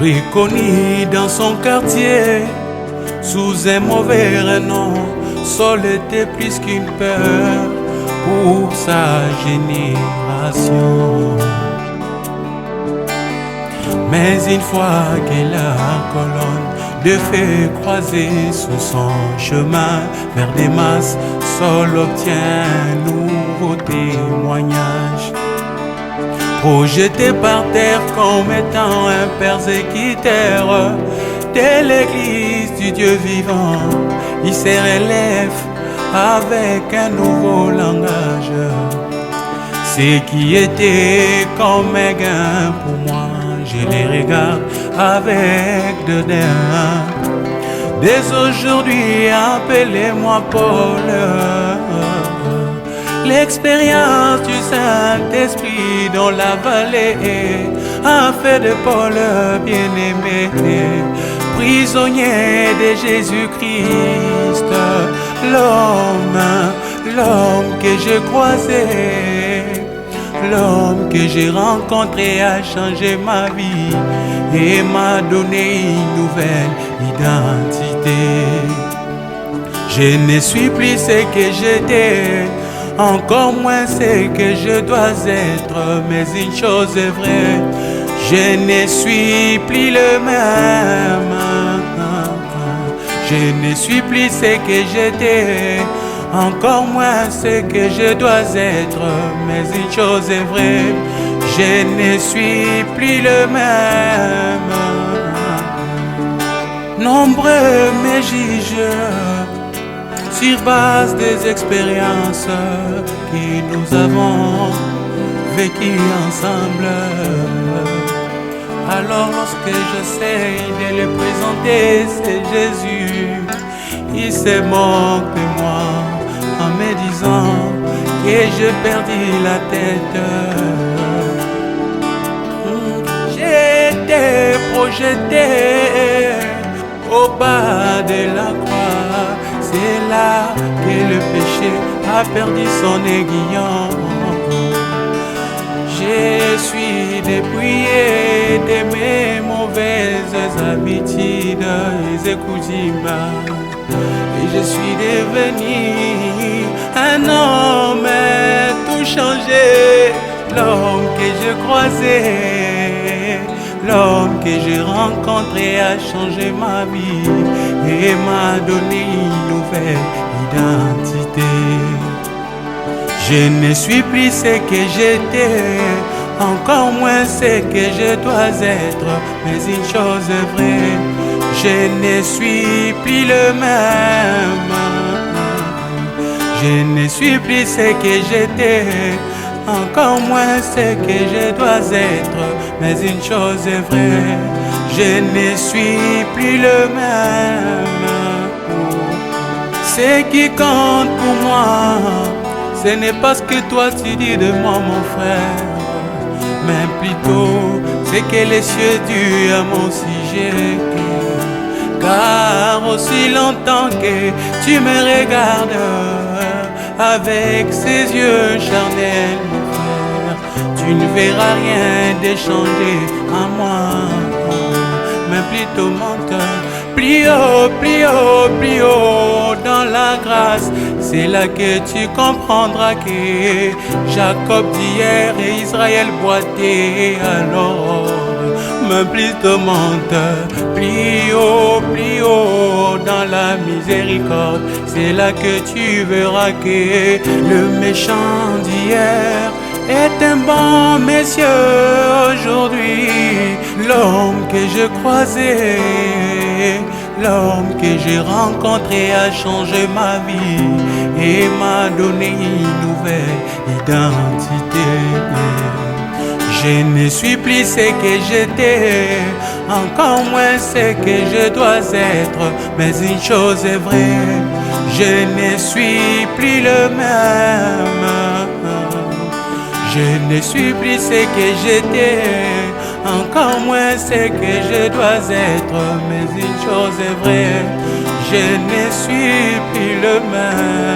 Reconnu dans son quartier, sous un mauvais nom, Saul était plus qu'une peur pour sa génération. Mais une fois que la colonne de feu croisée sous son chemin vers Damas, Saul obtient un nouveau témoignage. Projeté par terre comme étant un persécuteur de l'église du Dieu vivant, il se relève avec un nouveau langage. Ce qui était comme un gain pour moi, je les regarde avec dédain. Dès aujourd'hui, appelez-moi Paul. L'expérience du Saint-Esprit dans la vallée a fait de Paul bien-aimé, prisonnier de Jésus-Christ. L'homme que j'ai croisé, l'homme que j'ai rencontré a changé ma vie et m'a donné une nouvelle identité. Je ne suis plus ce que j'étais, encore moins ce que je dois être, mais une chose est vraie, je ne suis plus le même. Je ne suis plus ce que j'étais, encore moins ce que je dois être, mais une chose est vraie, je ne suis plus le même. Nombreux me jugent sur base des expériences que nous avons vécues ensemble. Alors lorsque j'essaie de le présenter, c'est Jésus, il se moque de moi en me disant que j'ai perdu la tête. J'étais projeté au bas de la croix, c'est là que le péché a perdu son aiguillon. Je suis dépouillé de mes mauvaises habitudes et coutumes, et je suis devenu un homme tout changé. L'homme que j'ai croisé, l'homme que j'ai rencontré a changé ma vie et m'a donné une nouvelle identité. Je ne suis plus ce que j'étais, encore moins ce que je dois être, mais une chose est vraie, je ne suis plus le même. Je ne suis plus ce que j'étais, encore moins ce que je dois être, mais une chose est vraie, je ne suis plus le même. Ce qui compte pour moi, ce n'est pas ce que toi tu dis de moi mon frère, mais plutôt ce que les cieux disent à mon sujet. Car aussi longtemps que tu me regardes avec ces yeux charnels, mon frère, tu ne verras rien de changer en moi, mais plutôt mon cœur. Plus haut, plus haut, plus haut dans la grâce, c'est là que tu comprendras que Jacob d'hier et Israël boitait alors. Mais plutôt monte, plus haut dans la miséricorde, c'est là que tu verras que le méchant d'hier est un bon monsieur aujourd'hui. L'homme que je croisais, l'homme que j'ai rencontré a changé ma vie et m'a donné une nouvelle identité. Je ne suis plus ce que j'étais, encore moins ce que je dois être, mais une chose est vraie, je ne suis plus le même. Je ne suis plus ce que j'étais, encore moins ce que je dois être, mais une chose est vraie, je ne suis plus le même.